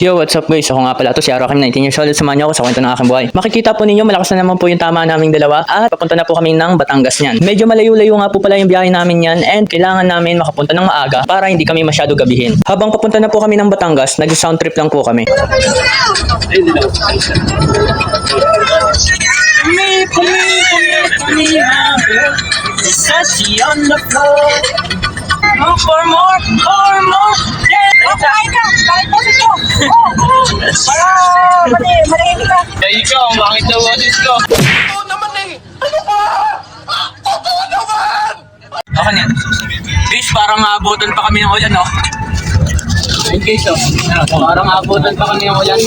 Yo, what's up guys? Ako nga pala to si Arakim, 19 years old. Samahan niyo ako sa kwento ng aking buhay. Makikita po ninyo, malakas na naman po yung tama naming dalawa at papunta na po kami ng Batangas niyan. Medyo malayo-layo nga po pala yung biyahe namin yan and kailangan namin makapunta ng maaga para hindi kami masyado gabihin. Habang papunta na po kami ng Batangas, nag-sound trip lang po kami. For more. Kain ka! Kain po sa ito! Para malingin ka! Ay, ikaw, bakit daw boses ko? Totoo naman eh! Ano ba? Totoo naman! Ako niyan. Guys, parang maabutan pa kami ng ulan, no? In case, oh. Parang maabutan pa kami ng ulan.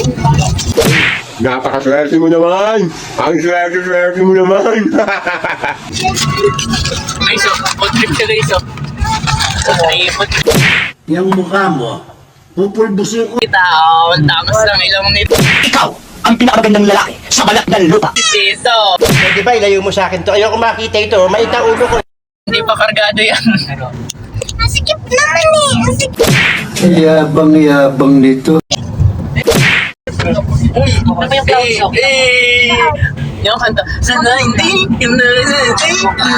Napakaswerte mo naman! Ang swerte mo naman! Guys, oh. Food trip ka guys, oh. Ay, food trip. Yung mukha mo, pupulbusin ko. Kita, oh. Tamas lang ilong nito. Ikaw ang pinakamagandang lalaki sa balat ng lupa. Tito. Di ba, ilayo mo sa akin to. Ayoko makita ito. Maita ulo ko. Hindi pa kargado yan. Ang sikip naman eh! Ang sikip! Yabang-yabang nito. Ano ba yung clown song? Yung kanta. Sana hindi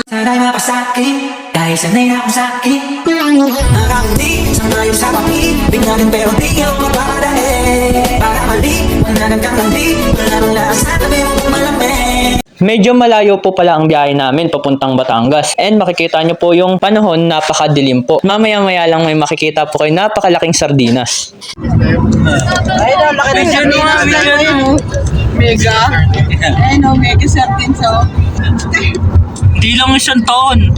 Sanay na ako sa'kin, dahil sanay na ako sa'kin. Nakakandi, sanayon sa papi, bignanin pero di ako mapadali. Para mali, managang kang landi, wala nang lasa, tabi mo malamig. Medyo malayo po pala ang biyahe namin papuntang Batangas. And makikita nyo po yung panahon, napakadilim po. Mamaya-maya lang may makikita po kayo napakalaking sardinas. Ayun o, laki ng sardines. Mega? Ayun o, mega sardines o. Hindi lang isang taon.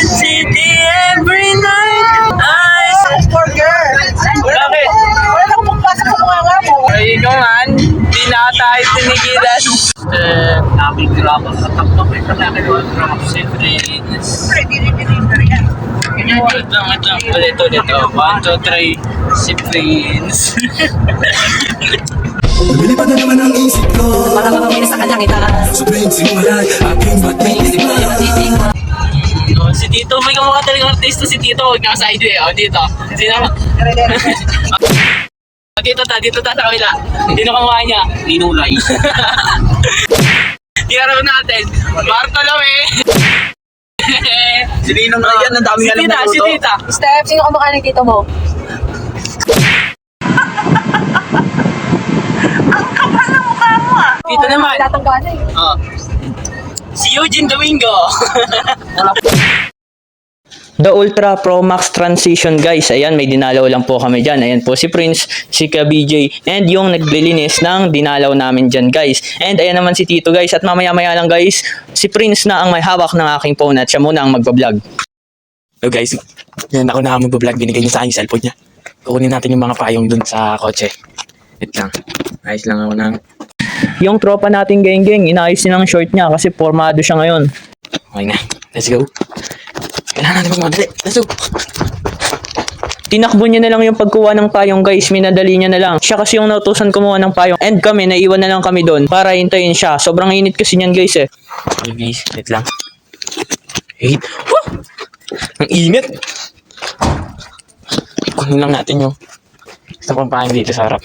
City every night. Burger! Bakit? Wala nang pagpasok sa mga nga mo. Ay, ikaw man. Di na tayo tinigilan. Namin drama sa taktok. Ito na nagawa drama sa friends. Delivery yan. Wait lang. Ulit. 1, 2, 3. Si Prince. Lumilipad na naman ang isip ko. Para makamili sa kanyang itaas. Sa tuwing simulay, aking Isip ko yung titing mo. Si Tito, may kamukha talagang artista si Tito. Huwag naka side way. Dito. Sino? Dito ta sa kabila. Sino kamukha niya? Ninulay. Tiyaraw natin. Bartolome. Si Ninong na yan, ang daming alam na Si luto. Tita. Steph, sino kamukha ng tito mo? Tito naman. Tatanggalan eh. Si Eugene Domingo. The Ultra Pro Max Transition guys. Ayan, may dinalaw lang po kami dyan. Ayan po si Prince, si KBJ, and yung naglilinis ng dinalaw namin dyan guys. And ayan naman si Tito guys. At mamaya-maya lang guys, si Prince na ang may hawak ng aking phone at siya muna ang magbablog. So guys, yan ako na magbablog. Binigay niya sa akin yung cellphone niya. Kukunin natin yung mga payong dun sa kotse. Wait lang. Ayos lang ako ng... Yung tropa nating geng-geng, inaayos nilang short niya kasi formado siya ngayon. Okay na. Let's go. Kailangan natin magmadali. Let's go. Tinakbo niya na lang yung pagkuha ng payong guys, minadali niya na lang. Siya kasi yung nautusan kumuha ng payong and kami, naiwan na lang kami doon para hintayin siya. Sobrang init kasi niyan guys eh. Okay guys, wait lang. Wait. Woo! Ang init. Kunin lang natin yung isang pampahin dito sa harap.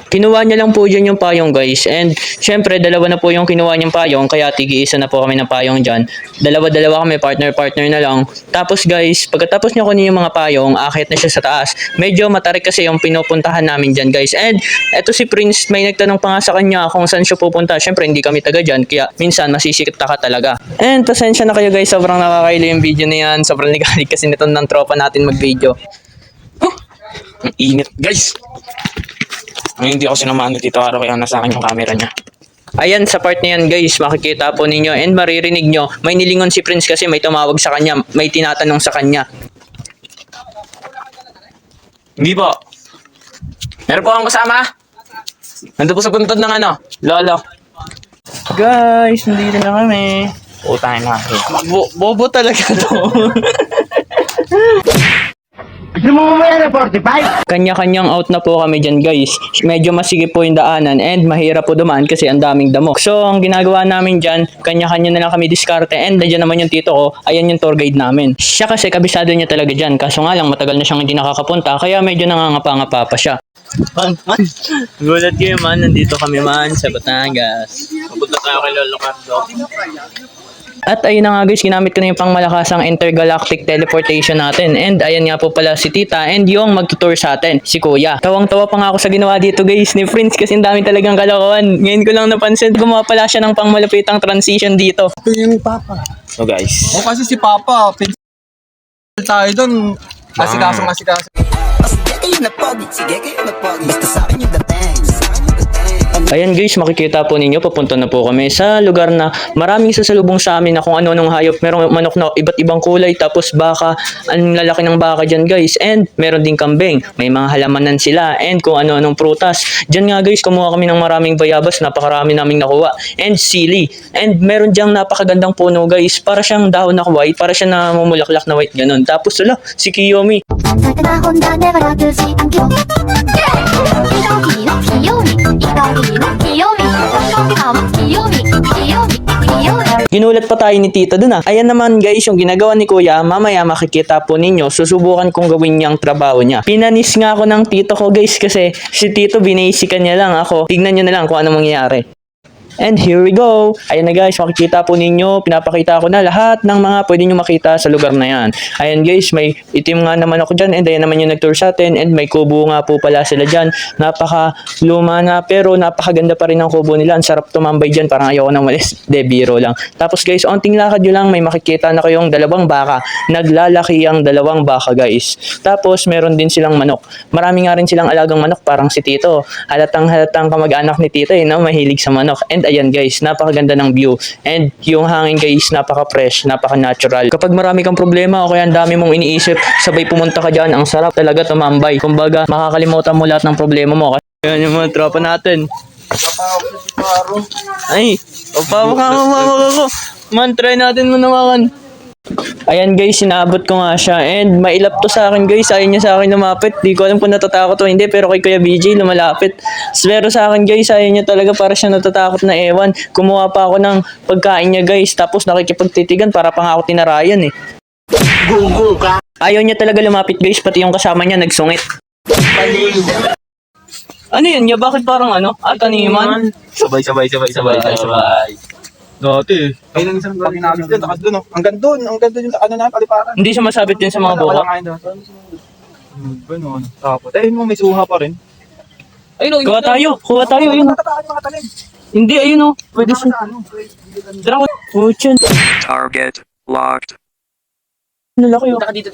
Kinuha niya lang po dyan yung payong guys. And syempre, dalawa na po yung kinuha niyang payong. Kaya tigi-isa na po kami ng payong dyan. Dalawa-dalawa kami, partner-partner na lang. Tapos guys, pagkatapos niya kunin yung mga payong, akit na siya sa taas. Medyo matarik kasi yung pinupuntahan namin dyan guys. And eto si Prince, may nagtanong pa nga sa kanya kung saan siya pupunta. Syempre, hindi kami taga dyan. Kaya minsan, masisikita ka talaga. And pasensya na kayo guys, sobrang nakakailo yung video na yan. Sobrang ligalig kasi nito ng tropa natin mag-video. Ang init guys. Ngayon hindi ako sinamahan ni Tito Aro kaya nasa akin yung camera niya. Ayan, sa part na yan guys, makikita po ninyo and maririnig nyo. May nilingon si Prince kasi may tumawag sa kanya, may tinatanong sa kanya. Hindi po. Meron po akong kasama. Nandun po sa puntod ng ano, lolo. Guys, nandito na kami. Utangin na. Bobo talaga to. Gusto mo mamaya na 45? Kanya-kanyang out na po kami dyan guys. Medyo masigip po yung daanan and mahirap po dumaan kasi ang daming damo. So ang ginagawa namin dyan, kanya-kanya na lang kami diskarte and nandiyan naman yung tito ko, ayan yung tour guide namin. Siya kasi kabisado niya talaga dyan, kaso nga lang matagal na siyang hindi nakakapunta kaya medyo nangangapa-ngapa pa siya. Man, gulat kayo man, nandito kami man sa Batangas. Mapunta tayo kay Lolo Cardo. At ayun na nga guys, ginamit ko na yung pangmalakasang intergalactic teleportation natin. And ayan nga po pala si tita and yung magtutour sa atin, si kuya. Tawang-tawa pa nga ako sa ginawa dito guys ni Prince kasi ang dami talagang kalokohan. Ngayon ko lang napansin, gumawa pala siya ng pangmalupitang transition dito. So guys. O kasi si Papa, pencil tayo doon. Asikaso. Sige kayo na pogi, sige kayo na pogi. Basta sa akin yung dating. Ayan guys, makikita po ninyo, papunta na po kami sa lugar na maraming sasalubong sa amin na kung ano-anong hayop. Merong manok na iba't ibang kulay, tapos baka, ang lalaki ng baka dyan guys. And meron din kambing, may mga halamanan sila, and kung ano-anong prutas. Dyan nga guys, kumuha kami ng maraming bayabas, napakarami naming nakuha. And sili. And meron dyang napakagandang puno guys, para siyang dahon na white, para siya na mamulaklak na white ganun. Tapos wala, si Kiyomi. 나 혼자 내버려두지 않기로 이거기는 귀요미 이거기는 귀요미 귀요미 Ginulat pa tayo ni tita dun ah. Ayan naman guys, yung ginagawa ni kuya, mamaya makikita po ninyo, susubukan kong gawin niyang trabaho niya. Pinanis nga ako ng tito ko guys kasi si tito binasikan niya lang ako. Tignan nyo na lang kung ano mangyayari. And here we go. Ayan na guys, makikita po ninyo, pinapakita ko na lahat ng mga pwede nyo makita sa lugar na yan. Ayan guys, may itim nga naman ako dyan and ayan naman yung nag-tour sa atin and may kubo nga po pala sila dyan. Napaka luma na pero napakaganda pa rin ang kubo nila. Ang sarap tumambay dyan, parang ayoko nang malis. De, biro lang. Tapos guys, onting lakad nyo lang, may makikita na kayong dalawang baka. Naglalaki ang dalawang baka guys. Tapos meron din silang manok. Marami nga rin silang alagang manok, parang si Tito. Halatang kamag-anak ni Tito no? Mahilig sa manok. And ayan guys, napakaganda ng view. And yung hangin guys, napaka-fresh, napaka-natural. Kapag marami kang problema o kaya ang dami mong iniisip, sabay pumunta ka dyan, ang sarap talaga tumambay. Kumbaga, makakalimutan mo lahat ng problema mo. Ayan yung mga tropa natin. Ay, pawak ako. Man, try natin mo naman. Ayan guys, sinaabot ko nga siya and mailap to sa akin guys, ayaw niya sa akin lumapit. Di ko alam kung natatakot o hindi, pero kay Kuya BJ lumalapit. Pero sa akin guys, ayaw niya talaga, para siya natatakot na ewan. Kumuha pa ako ng pagkain niya guys, tapos nakikipagtitigan para pang ako tinarayan eh. Ayaw niya talaga lumapit guys, pati yung kasama niya nagsungit. Ano yun niya? Bakit parang ano? Taniman? Sabay. Dati. Ayun ang isang galing namin doon, takas doon. Hanggang doon yung ano na, paliparan. Hindi siya masabit din sa mga buka. Wala nga yun doon. Ano. Tapos, ayun mo, may suha pa rin. Ayun, kuha tayo, ayun. Natataan yung mga talim. Hindi, ayun o. Pwede siya. Tara ko. Oh, tiyan. Target locked. Lalaki o. Dito.